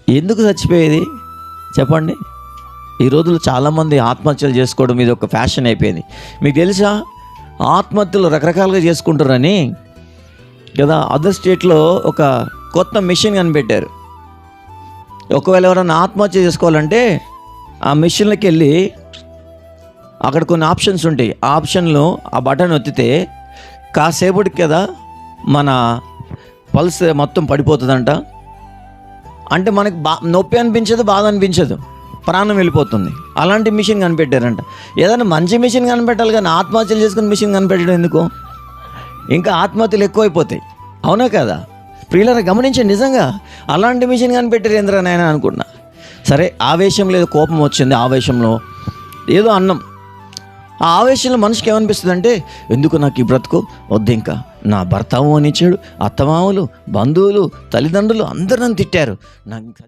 ఎందుకు చచ్చిపోయేది చెప్పండి? ఈ రోజుల్లో చాలామంది ఆత్మహత్యలు చేసుకోవడం ఇది ఒక ఫ్యాషన్ అయిపోయింది. మీకు తెలుసా, ఆత్మహత్యలు రకరకాలుగా చేసుకుంటారని కదా. అదర్ స్టేట్లో ఒక కొత్త మిషన్ కనిపెట్టారు. ఒకవేళ ఎవరైనా ఆత్మహత్య చేసుకోవాలంటే ఆ మిషన్లోకి వెళ్ళి అక్కడ కొన్ని ఆప్షన్స్ ఉంటాయి. ఆ ఆప్షన్లో ఆ బటన్ ఒత్తితే కాసేపటికి కదా మన పల్స్ మొత్తం పడిపోతుందంట. అంటే మనకి నొప్పి అనిపించదు, బాధ అనిపించదు, ప్రాణం వెళ్ళిపోతుంది. అలాంటి మిషన్ కనిపెట్టారంట. ఏదైనా మంచి మిషన్ కనిపెట్టాలి కానీ ఆత్మహత్యలు చేసుకుని మిషన్ కనిపెట్టడం ఎందుకు? ఇంకా ఆత్మహత్యలు ఎక్కువైపోతాయి. అవునా కదా? ప్రియులారా గమనించండి, నిజంగా అలాంటి మిషన్ కనిపెట్టారు ఏంద్రా నాయన అనుకున్నా. సరే, ఆవేశంలో ఏదో కోపం వచ్చింది, ఆవేశంలో ఏదో అన్నం. ఆ ఆవేశంలో మనిషికి ఏమనిపిస్తుంది అంటే, ఎందుకు నాకు ఈ బ్రతుకు వద్దు, ఇంకా నా భర్త అనిచ్చాడు, అత్తమామలు, బంధువులు, తల్లిదండ్రులు అందరూ నన్ను తిట్టారు, నాకు